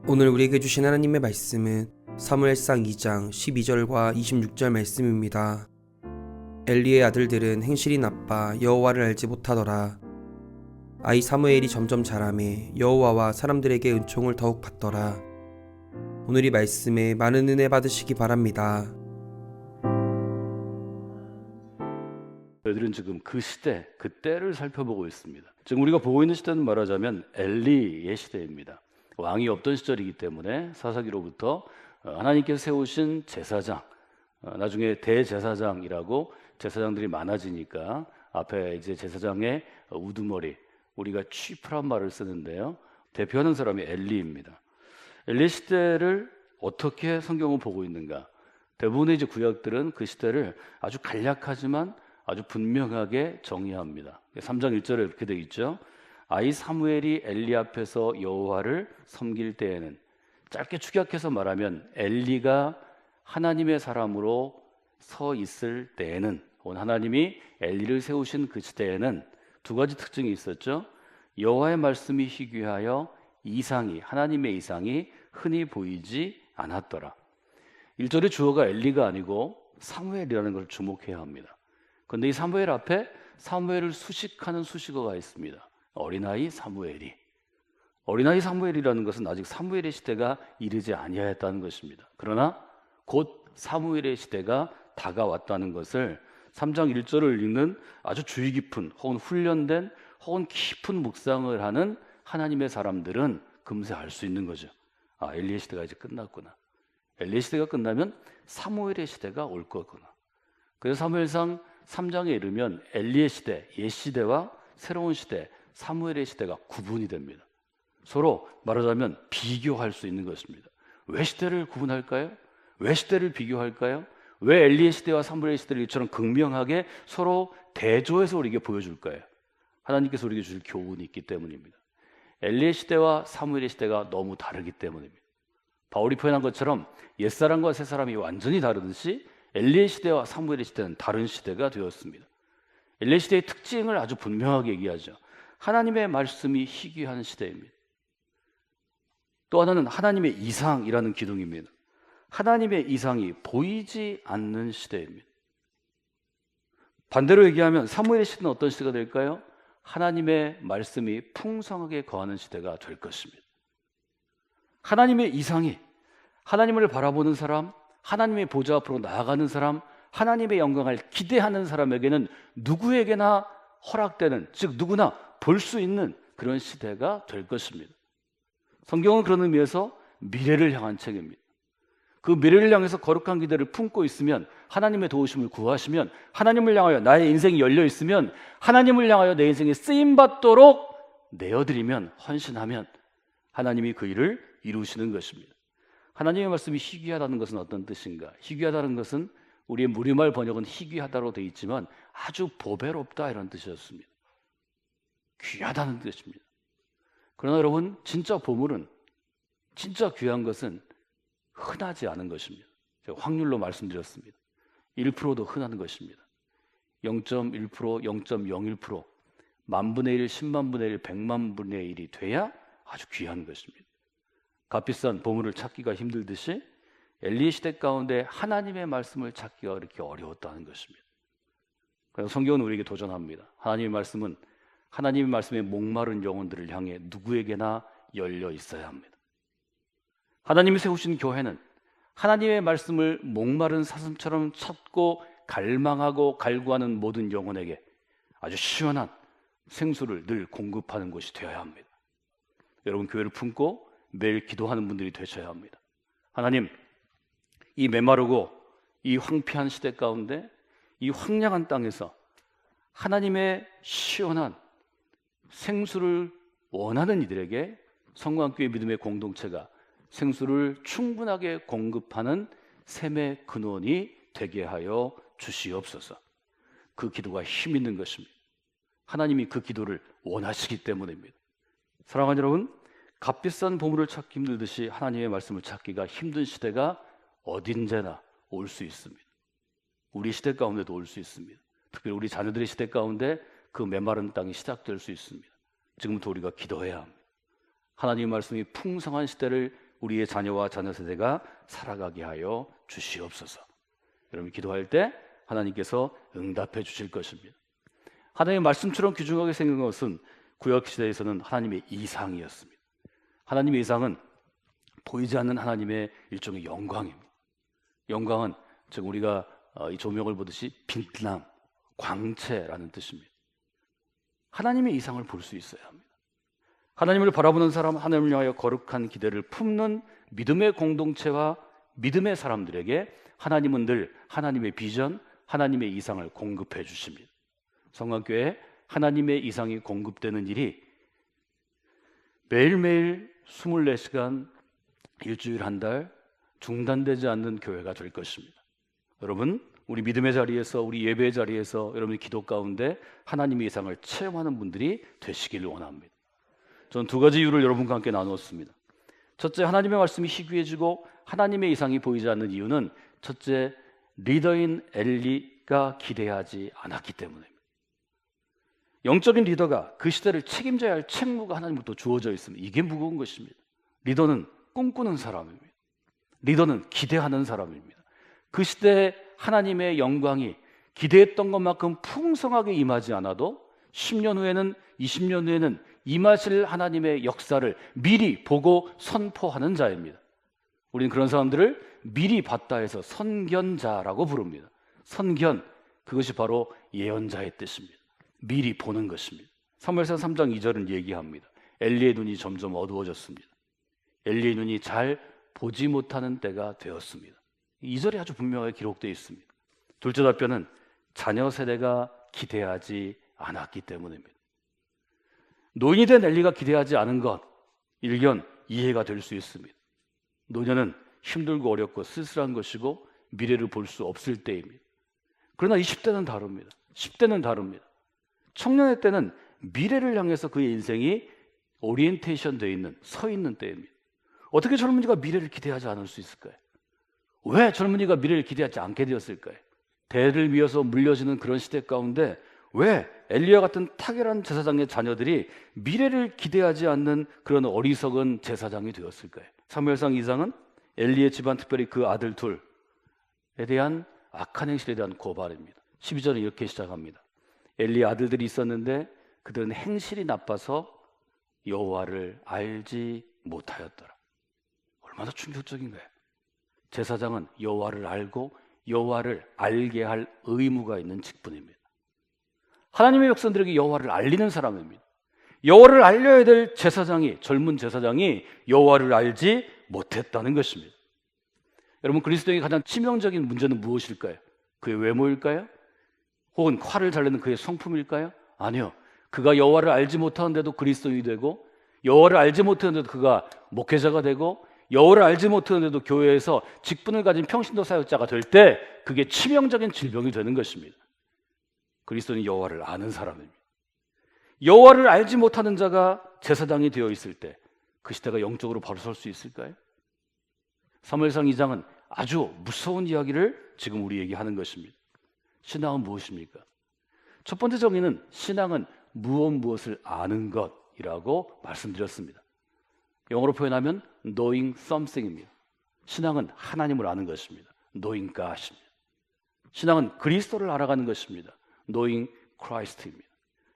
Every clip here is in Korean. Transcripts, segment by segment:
오늘 우리에게 주신 하나님의 말씀은 사무엘상 2장 12절과 26절 말씀입니다. 엘리의 아들들은 행실이 나빠 여호와를 알지 못하더라. 아이 사무엘이 점점 자라매 여호와와 사람들에게 은총을 더욱 받더라. 오늘 이 말씀에 많은 은혜 받으시기 바랍니다. 저희들은 지금 그 시대, 그 때를 살펴보고 있습니다. 지금 우리가 보고 있는 시대는 말하자면 엘리의 시대입니다. 왕이 없던 시절이기 때문에 사사기로부터 하나님께서 세우신 제사장, 나중에 대제사장이라고 제사장들이 많아지니까 앞에 이제 제사장의 우두머리, 우리가 chief란 말을 쓰는데요. 대표하는 사람이 엘리입니다. 엘리 시대를 어떻게 성경은 보고 있는가? 대부분의 이제 구약들은 그 시대를 아주 간략하지만 아주 분명하게 정의합니다. 3장 1절에 이렇게 되어 있죠. 아이 사무엘이 엘리 앞에서 여호와를 섬길 때에는, 짧게 축약해서 말하면 엘리가 하나님의 사람으로 서 있을 때에는, 혹은 하나님이 엘리를 세우신 그 시대에는 두 가지 특징이 있었죠. 여호와의 말씀이 희귀하여 이상이, 하나님의 이상이 흔히 보이지 않았더라. 1절의 주어가 엘리가 아니고 사무엘이라는 것을 주목해야 합니다. 그런데 이 사무엘 앞에 사무엘을 수식하는 수식어가 있습니다. 어린아이 사무엘이. 어린아이 사무엘이라는 것은 아직 사무엘의 시대가 이르지 아니하였다는 것입니다. 그러나 곧 사무엘의 시대가 다가왔다는 것을 3장 1절을 읽는 아주 주의 깊은 혹은 훈련된 혹은 깊은 묵상을 하는 하나님의 사람들은 금세 알 수 있는 거죠. 아, 엘리의 시대가 이제 끝났구나. 엘리의 시대가 끝나면 사무엘의 시대가 올 거구나. 그래서 사무엘상 3장에 이르면 엘리의 시대, 옛 시대와 새로운 시대, 사무엘의 시대가 구분이 됩니다. 서로 말하자면 비교할 수 있는 것입니다. 왜 시대를 구분할까요? 왜 시대를 비교할까요? 왜 엘리의 시대와 사무엘의 시대를 이처럼 극명하게 서로 대조해서 우리에게 보여줄까요? 하나님께서 우리에게 주실 교훈이 있기 때문입니다. 엘리의 시대와 사무엘의 시대가 너무 다르기 때문입니다. 바울이 표현한 것처럼 옛사람과 새사람이 완전히 다르듯이 엘리의 시대와 사무엘의 시대는 다른 시대가 되었습니다. 엘리의 시대의 특징을 아주 분명하게 얘기하죠. 하나님의 말씀이 희귀한 시대입니다. 또 하나는 하나님의 이상이라는 기둥입니다. 하나님의 이상이 보이지 않는 시대입니다. 반대로 얘기하면 사무엘의 시대는 어떤 시대가 될까요? 하나님의 말씀이 풍성하게 거하는 시대가 될 것입니다. 하나님의 이상이, 하나님을 바라보는 사람, 하나님의 보좌 앞으로 나아가는 사람, 하나님의 영광을 기대하는 사람에게는 누구에게나 허락되는, 즉 누구나 볼 수 있는 그런 시대가 될 것입니다. 성경은 그런 의미에서 미래를 향한 책입니다. 그 미래를 향해서 거룩한 기대를 품고 있으면, 하나님의 도우심을 구하시면, 하나님을 향하여 나의 인생이 열려 있으면, 하나님을 향하여 내 인생이 쓰임받도록 내어드리면, 헌신하면 하나님이 그 일을 이루시는 것입니다. 하나님의 말씀이 희귀하다는 것은 어떤 뜻인가? 희귀하다는 것은 우리의 무리말 번역은 희귀하다로 되어 있지만 아주 보배롭다 이런 뜻이었습니다. 귀하다는 뜻입니다. 그러나 여러분, 진짜 보물은, 진짜 귀한 것은 흔하지 않은 것입니다. 제가 확률로 말씀드렸습니다. 1%도 흔한 것입니다. 0.1%, 0.01%, 만분의 1, 10만분의 1, 100만분의 1이 돼야 아주 귀한 것입니다. 값비싼 보물을 찾기가 힘들듯이 엘리의 시대 가운데 하나님의 말씀을 찾기가 그렇게 어려웠다는 것입니다. 그래서 성경은 우리에게 도전합니다. 하나님의 말씀은 하나님의 말씀에 목마른 영혼들을 향해 누구에게나 열려 있어야 합니다. 하나님이 세우신 교회는 하나님의 말씀을 목마른 사슴처럼 찾고 갈망하고 갈구하는 모든 영혼에게 아주 시원한 생수를 늘 공급하는 곳이 되어야 합니다. 여러분, 교회를 품고 매일 기도하는 분들이 되셔야 합니다. 하나님, 이 메마르고 이 황폐한 시대 가운데, 이 황량한 땅에서 하나님의 시원한 생수를 원하는 이들에게 성광교회 믿음의 공동체가 생수를 충분하게 공급하는 샘의 근원이 되게 하여 주시옵소서. 그 기도가 힘 있는 것입니다. 하나님이 그 기도를 원하시기 때문입니다. 사랑하는 여러분, 값비싼 보물을 찾기 힘들듯이 하나님의 말씀을 찾기가 힘든 시대가 어딘데나 올 수 있습니다. 우리 시대 가운데도 올 수 있습니다. 특별히 우리 자녀들의 시대 가운데 그 메마른 땅이 시작될 수 있습니다. 지금부터 우리가 기도해야 합니다. 하나님의 말씀이 풍성한 시대를 우리의 자녀와 자녀 세대가 살아가게 하여 주시옵소서. 여러분 기도할 때 하나님께서 응답해 주실 것입니다. 하나님의 말씀처럼 귀중하게 생긴 것은 구약 시대에서는 하나님의 이상이었습니다. 하나님의 이상은 보이지 않는 하나님의 일종의 영광입니다. 영광은 즉 우리가 이 조명을 보듯이 빛남, 광채라는 뜻입니다. 하나님의 이상을 볼 수 있어야 합니다. 하나님을 바라보는 사람, 하나님을 위하여 거룩한 기대를 품는 믿음의 공동체와 믿음의 사람들에게 하나님은 늘 하나님의 비전, 하나님의 이상을 공급해 주십니다. 성강교회에 하나님의 이상이 공급되는 일이 매일매일 24시간 일주일 한 달 중단되지 않는 교회가 될 것입니다. 여러분, 우리 믿음의 자리에서, 우리 예배의 자리에서 여러분의 기도 가운데 하나님의 이상을 체험하는 분들이 되시기를 원합니다. 저는 두 가지 이유를 여러분과 함께 나누었습니다. 첫째, 하나님의 말씀이 희귀해지고 하나님의 이상이 보이지 않는 이유는 첫째, 리더인 엘리가 기대하지 않았기 때문입니다. 영적인 리더가 그 시대를 책임져야 할 책무가 하나님으로부터 주어져 있습니다. 이게 무거운 것입니다. 리더는 꿈꾸는 사람입니다. 리더는 기대하는 사람입니다. 그 시대에 하나님의 영광이 기대했던 것만큼 풍성하게 임하지 않아도 10년 후에는 20년 후에는 임하실 하나님의 역사를 미리 보고 선포하는 자입니다. 우리는 그런 사람들을 미리 봤다 해서 선견자라고 부릅니다. 선견, 그것이 바로 예언자의 뜻입니다. 미리 보는 것입니다. 사무엘상 3장 2절은 얘기합니다. 엘리의 눈이 점점 어두워졌습니다. 엘리의 눈이 잘 보지 못하는 때가 되었습니다. 2절에 아주 분명하게 기록되어 있습니다. 둘째 답변은 자녀 세대가 기대하지 않았기 때문입니다. 노인이 된 엘리가 기대하지 않은 것, 일견 이해가 될 수 있습니다. 노년은 힘들고 어렵고 쓸쓸한 것이고 미래를 볼 수 없을 때입니다. 그러나 20대는 다릅니다. 10대는 다릅니다. 청년의 때는 미래를 향해서 그의 인생이 오리엔테이션 되어 있는, 서 있는 때입니다. 어떻게 젊은이가 미래를 기대하지 않을 수 있을까요? 왜 젊은이가 미래를 기대하지 않게 되었을까요? 대를 위해서 물려지는 그런 시대 가운데 왜 엘리야 같은 탁월한 제사장의 자녀들이 미래를 기대하지 않는 그런 어리석은 제사장이 되었을까요? 사무엘상 2장은 엘리의 집안, 특별히 그 아들 둘에 대한 악한 행실에 대한 고발입니다. 12절은 이렇게 시작합니다. 엘리의 아들들이 있었는데 그들은 행실이 나빠서 여호와를 알지 못하였더라. 얼마나 충격적인가요? 제사장은 여호와를 알고 여호와를 알게 할 의무가 있는 직분입니다. 하나님의 백성들에게 여호와를 알리는 사람입니다. 여호와를 알려야 될 제사장이, 젊은 제사장이 여호와를 알지 못했다는 것입니다. 여러분, 그리스도인의 가장 치명적인 문제는 무엇일까요? 그의 외모일까요? 혹은 칼을 잘내는 그의 성품일까요? 아니요. 그가 여호와를 알지 못하는데도 그리스도인이 되고, 여호와를 알지 못하는데도 그가 목회자가 되고, 여호와를 알지 못하는데도 교회에서 직분을 가진 평신도 사역자가 될 때 그게 치명적인 질병이 되는 것입니다. 그리스도는 여호와를 아는 사람입니다. 여호와를 알지 못하는 자가 제사장이 되어 있을 때 그 시대가 영적으로 바로 설 수 있을까요? 사무엘상 2장은 아주 무서운 이야기를 지금 우리에게 하는 것입니다. 신앙은 무엇입니까? 첫 번째 정의는 신앙은 무엇을 아는 것이라고 말씀드렸습니다. 영어로 표현하면 knowing something입니다. 신앙은 하나님을 아는 것입니다. knowing God입니다. 신앙은 그리스도를 알아가는 것입니다. knowing Christ입니다.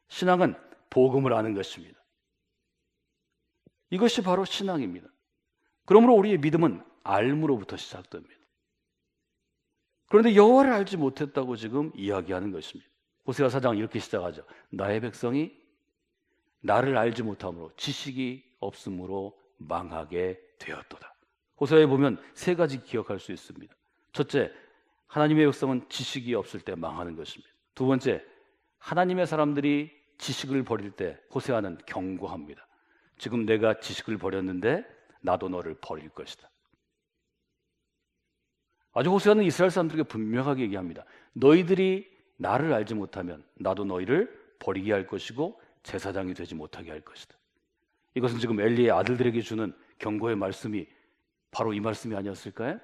신앙은 복음을 아는 것입니다. 이것이 바로 신앙입니다. 그러므로 우리의 믿음은 알므로부터 시작됩니다. 그런데 여호와를 알지 못했다고 지금 이야기하는 것입니다. 호세아 4장 이렇게 시작하죠. 나의 백성이 나를 알지 못함으로 지식이 없으므로 망하게 되었도다. 호세아에 보면 세 가지 기억할 수 있습니다. 첫째, 하나님의 백성은 지식이 없을 때 망하는 것입니다. 두 번째, 하나님의 사람들이 지식을 버릴 때 호세아는 경고합니다. 지금 내가 지식을 버렸는데 나도 너를 버릴 것이다. 아주 호세아는 이스라엘 사람들에게 분명하게 얘기합니다. 너희들이 나를 알지 못하면 나도 너희를 버리게 할 것이고 제사장이 되지 못하게 할 것이다. 이것은 지금 엘리의 아들들에게 주는 경고의 말씀이 바로 이 말씀이 아니었을까요?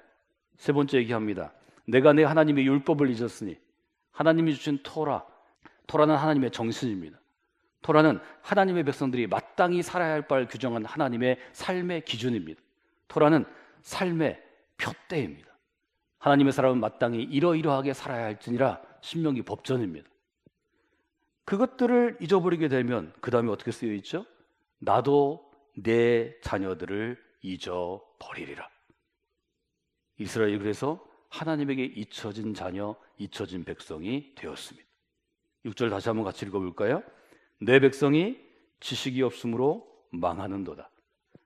세 번째 얘기합니다. 내가 내 하나님의 율법을 잊었으니, 하나님이 주신 토라는 하나님의 정신입니다. 토라는 하나님의 백성들이 마땅히 살아야 할 바를 규정한 하나님의 삶의 기준입니다. 토라는 삶의 표대입니다. 하나님의 사람은 마땅히 이러이러하게 살아야 할지니라 신명기 법전입니다. 그것들을 잊어버리게 되면 그 다음에 어떻게 쓰여 있죠? 나도 내 자녀들을 잊어버리리라. 이스라엘이 그래서 하나님에게 잊혀진 자녀, 잊혀진 백성이 되었습니다. 6절 다시 한번 같이 읽어볼까요? 내 백성이 지식이 없으므로 망하는도다.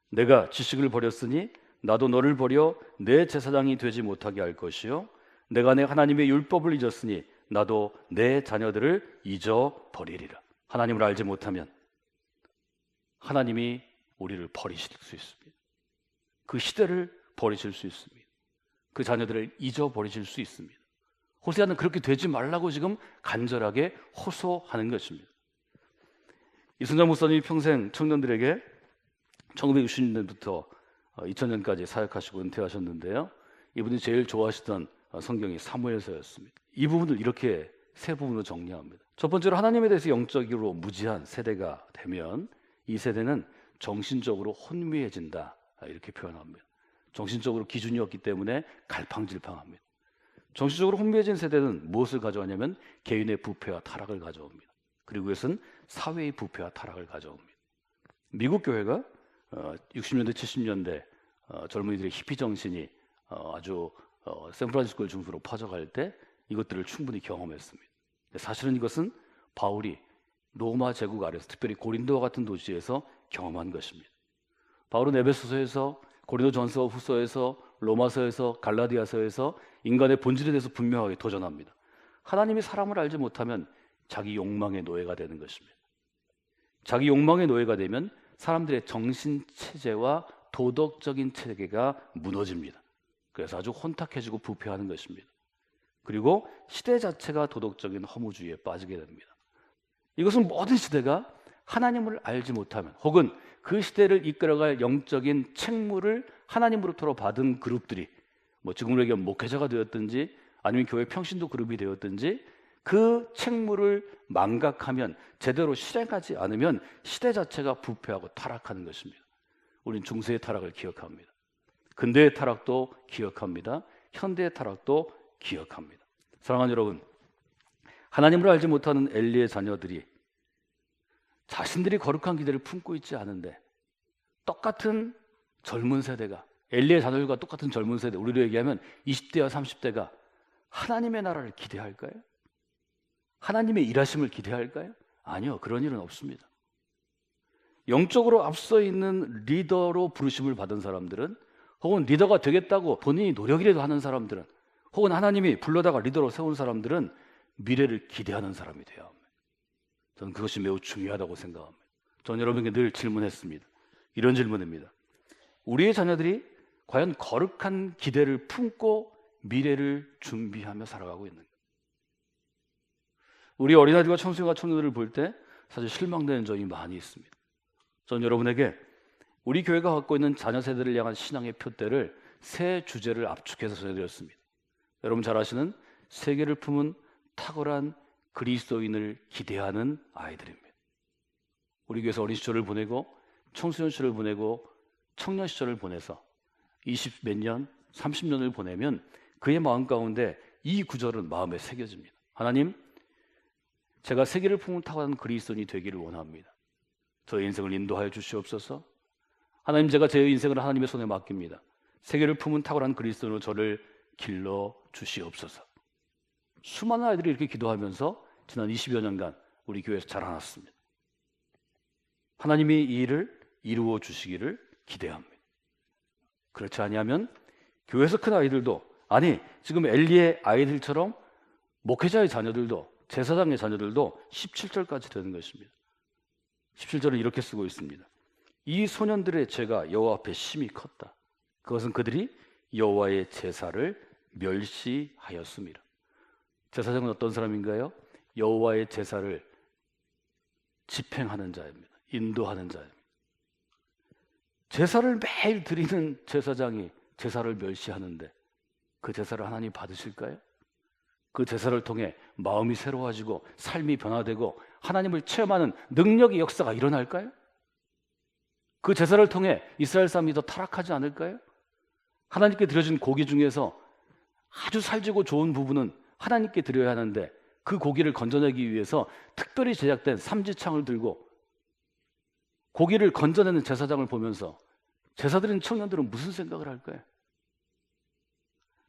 내가 지식을 버렸으니 나도 너를 버려 내 제사장이 되지 못하게 할 것이요 내가 내 하나님의 율법을 잊었으니 나도 내 자녀들을 잊어버리리라. 하나님을 알지 못하면 하나님이 우리를 버리실 수 있습니다. 그 시대를 버리실 수 있습니다. 그 자녀들을 잊어버리실 수 있습니다. 호세아는 그렇게 되지 말라고 지금 간절하게 호소하는 것입니다. 이순장 목사님이 평생 청년들에게 1960년부터 2000년까지 사역하시고 은퇴하셨는데요. 이분이 제일 좋아하시던 성경이 사무엘서였습니다. 이 부분을 이렇게 세 부분으로 정리합니다. 첫 번째로 하나님에 대해서 영적으로 무지한 세대가 되면 이 세대는 정신적으로 혼미해진다 이렇게 표현합니다. 정신적으로 기준이 없기 때문에 갈팡질팡합니다. 정신적으로 혼미해진 세대는 무엇을 가져오냐면 개인의 부패와 타락을 가져옵니다. 그리고 그것은 사회의 부패와 타락을 가져옵니다. 미국 교회가 60년대 70년대 젊은이들의 히피 정신이 아주 샌프란시스코를 중심으로 퍼져갈 때 이것들을 충분히 경험했습니다. 사실은 이것은 바울이 로마 제국 아래서 특별히 고린도와 같은 도시에서 경험한 것입니다. 바울은 에베소서에서 고린도전서 후서에서 로마서에서 갈라디아서에서 인간의 본질에 대해서 분명하게 도전합니다. 하나님이 사람을 알지 못하면 자기 욕망의 노예가 되는 것입니다. 자기 욕망의 노예가 되면 사람들의 정신체제와 도덕적인 체계가 무너집니다. 그래서 아주 혼탁해지고 부패하는 것입니다. 그리고 시대 자체가 도덕적인 허무주의에 빠지게 됩니다. 이것은 모든 시대가 하나님을 알지 못하면 혹은 그 시대를 이끌어갈 영적인 책무를 하나님으로부터 받은 그룹들이 지금으로 얘기하면 목회자가 되었든지 아니면 교회 평신도 그룹이 되었든지 그 책무를 망각하면 제대로 실행하지 않으면 시대 자체가 부패하고 타락하는 것입니다. 우린 중세의 타락을 기억합니다. 근대의 타락도 기억합니다. 현대의 타락도 기억합니다. 사랑하는 여러분, 하나님을 알지 못하는 엘리의 자녀들이 자신들이 거룩한 기대를 품고 있지 않은데 똑같은 젊은 세대가 엘리의 자녀들과 똑같은 젊은 세대, 우리로 얘기하면 20대와 30대가 하나님의 나라를 기대할까요? 하나님의 일하심을 기대할까요? 아니요, 그런 일은 없습니다. 영적으로 앞서 있는 리더로 부르심을 받은 사람들은 혹은 리더가 되겠다고 본인이 노력이라도 하는 사람들은 혹은 하나님이 불러다가 리더로 세운 사람들은 미래를 기대하는 사람이 되어야 합니다. 저는 그것이 매우 중요하다고 생각합니다. 저는 여러분에게 늘 질문했습니다. 이런 질문입니다. 우리의 자녀들이 과연 거룩한 기대를 품고 미래를 준비하며 살아가고 있는가? 우리 어린아이들과 청소년과 청년들을 볼 때 사실 실망되는 점이 많이 있습니다. 저는 여러분에게 우리 교회가 갖고 있는 자녀 세대를 향한 신앙의 표대를 세 주제를 압축해서 전해드렸습니다. 여러분 잘 아시는 세계를 품은 탁월한 그리스도인을 기대하는 아이들입니다. 우리 교회에서 어린 시절을 보내고 청소년 시절을 보내고 청년 시절을 보내서 20 몇 년, 30년을 보내면 그의 마음 가운데 이 구절은 마음에 새겨집니다. 하나님, 제가 세계를 품은 탁월한 그리스도인이 되기를 원합니다. 저의 인생을 인도하여 주시옵소서. 하나님, 제가 제 인생을 하나님의 손에 맡깁니다. 세계를 품은 탁월한 그리스도인으로 저를 길러 주시옵소서. 수많은 아이들이 이렇게 기도하면서 지난 20여 년간 우리 교회에서 자라났습니다. 하나님이 이 일을 이루어 주시기를 기대합니다. 그렇지 아니하면 교회에서 큰 아이들도, 아니 지금 엘리의 아이들처럼 목회자의 자녀들도, 제사장의 자녀들도 17절까지 되는 것입니다. 17절은 이렇게 쓰고 있습니다. 이 소년들의 죄가 여호와 앞에 심히 컸다. 그것은 그들이 여호와의 제사를 멸시하였습니다. 제사장은 어떤 사람인가요? 여호와의 제사를 집행하는 자입니다. 인도하는 자입니다. 제사를 매일 드리는 제사장이 제사를 멸시하는데 그 제사를 하나님 받으실까요? 그 제사를 통해 마음이 새로워지고 삶이 변화되고 하나님을 체험하는 능력의 역사가 일어날까요? 그 제사를 통해 이스라엘 사람이 더 타락하지 않을까요? 하나님께 드려진 고기 중에서 아주 살지고 좋은 부분은 하나님께 드려야 하는데 그 고기를 건져내기 위해서 특별히 제작된 삼지창을 들고 고기를 건져내는 제사장을 보면서 제사드리는 청년들은 무슨 생각을 할까요?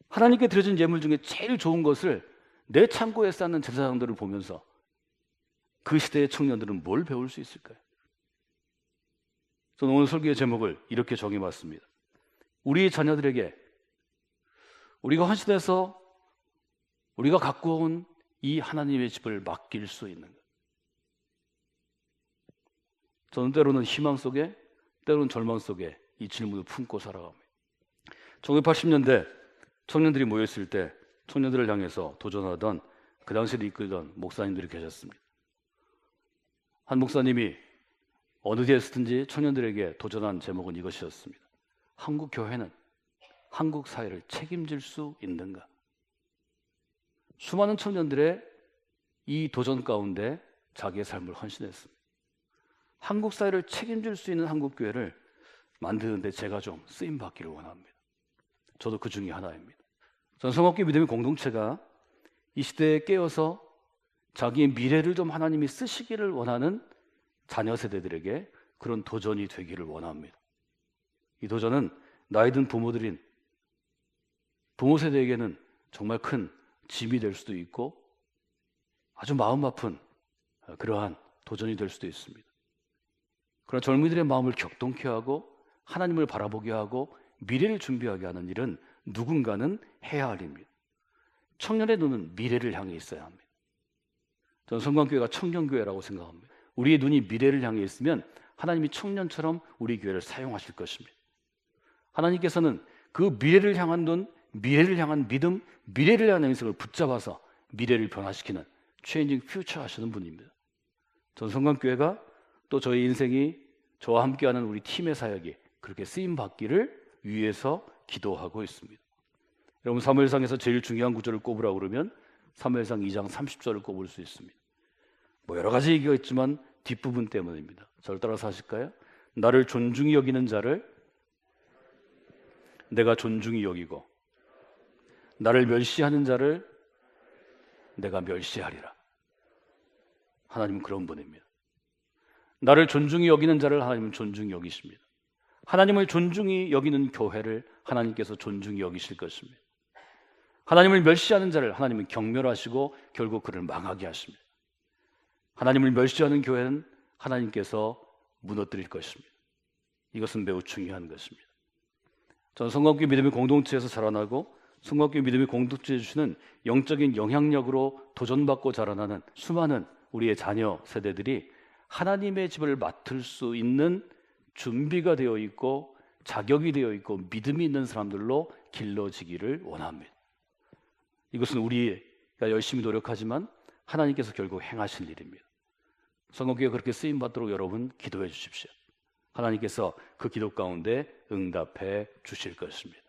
하나님께 드려진 예물 중에 제일 좋은 것을 내 창고에 쌓는 제사장들을 보면서 그 시대의 청년들은 뭘 배울 수 있을까요? 저는 오늘 설교의 제목을 이렇게 정해봤습니다. 우리 자녀들에게 우리가 헌신해서 우리가 갖고 온 이 하나님의 집을 맡길 수 있는 것. 저는 때로는 희망 속에 때로는 절망 속에 이 질문을 품고 살아갑니다. 1980년대 청년들이 모였을 때 청년들을 향해서 도전하던 그 당시를 이끌던 목사님들이 계셨습니다. 한 목사님이 어느 데서든지 청년들에게 도전한 제목은 이것이었습니다. 한국 교회는 한국 사회를 책임질 수 있는가? 수많은 청년들의 이 도전 가운데 자기의 삶을 헌신했습니다. 한국 사회를 책임질 수 있는 한국 교회를 만드는데 제가 좀 쓰임 받기를 원합니다. 저도 그 중에 하나입니다. 전 성악교 믿음의 공동체가 이 시대에 깨어서 자기의 미래를 좀 하나님이 쓰시기를 원하는 자녀 세대들에게 그런 도전이 되기를 원합니다. 이 도전은 나이 든 부모들인 부모 세대에게는 정말 큰 짐이 될 수도 있고 아주 마음 아픈 그러한 도전이 될 수도 있습니다. 그러나 젊은이들의 마음을 격동케 하고 하나님을 바라보게 하고 미래를 준비하게 하는 일은 누군가는 해야 할 일입니다. 청년의 눈은 미래를 향해 있어야 합니다. 저는 성광교회가 청년교회라고 생각합니다. 우리의 눈이 미래를 향해 있으면 하나님이 청년처럼 우리 교회를 사용하실 것입니다. 하나님께서는 그 미래를 향한 눈, 미래를 향한 믿음, 미래를 향한 인생을 붙잡아서 미래를 변화시키는 Changing Future 하시는 분입니다. 전 성광교회가 또 저희 인생이 저와 함께하는 우리 팀의 사역이 그렇게 쓰임받기를 위해서 기도하고 있습니다. 여러분 사무엘상에서 제일 중요한 구절을 꼽으라고 그러면 사무엘상 2장 30절을 꼽을 수 있습니다. 뭐 여러 가지 얘기가 있지만 뒷부분 때문입니다. 저를 따라서 하실까요? 나를 존중히 여기는 자를 내가 존중히 여기고 나를 멸시하는 자를 내가 멸시하리라. 하나님은 그런 분입니다. 나를 존중히 여기는 자를 하나님은 존중히 여기십니다. 하나님을 존중히 여기는 교회를 하나님께서 존중히 여기실 것입니다. 하나님을 멸시하는 자를 하나님은 경멸하시고 결국 그를 망하게 하십니다. 하나님을 멸시하는 교회는 하나님께서 무너뜨릴 것입니다. 이것은 매우 중요한 것입니다. 저는 성곽교회 믿음의 공동체에서 자라나고 성곽교회 믿음의 공동체에 주시는 영적인 영향력으로 도전받고 자라나는 수많은 우리의 자녀 세대들이 하나님의 집을 맡을 수 있는 준비가 되어 있고 자격이 되어 있고 믿음이 있는 사람들로 길러지기를 원합니다. 이것은 우리가 열심히 노력하지만 하나님께서 결국 행하실 일입니다. 성곽교회가 그렇게 쓰임받도록 여러분 기도해 주십시오. 하나님께서 그 기도 가운데 응답해 주실 것입니다.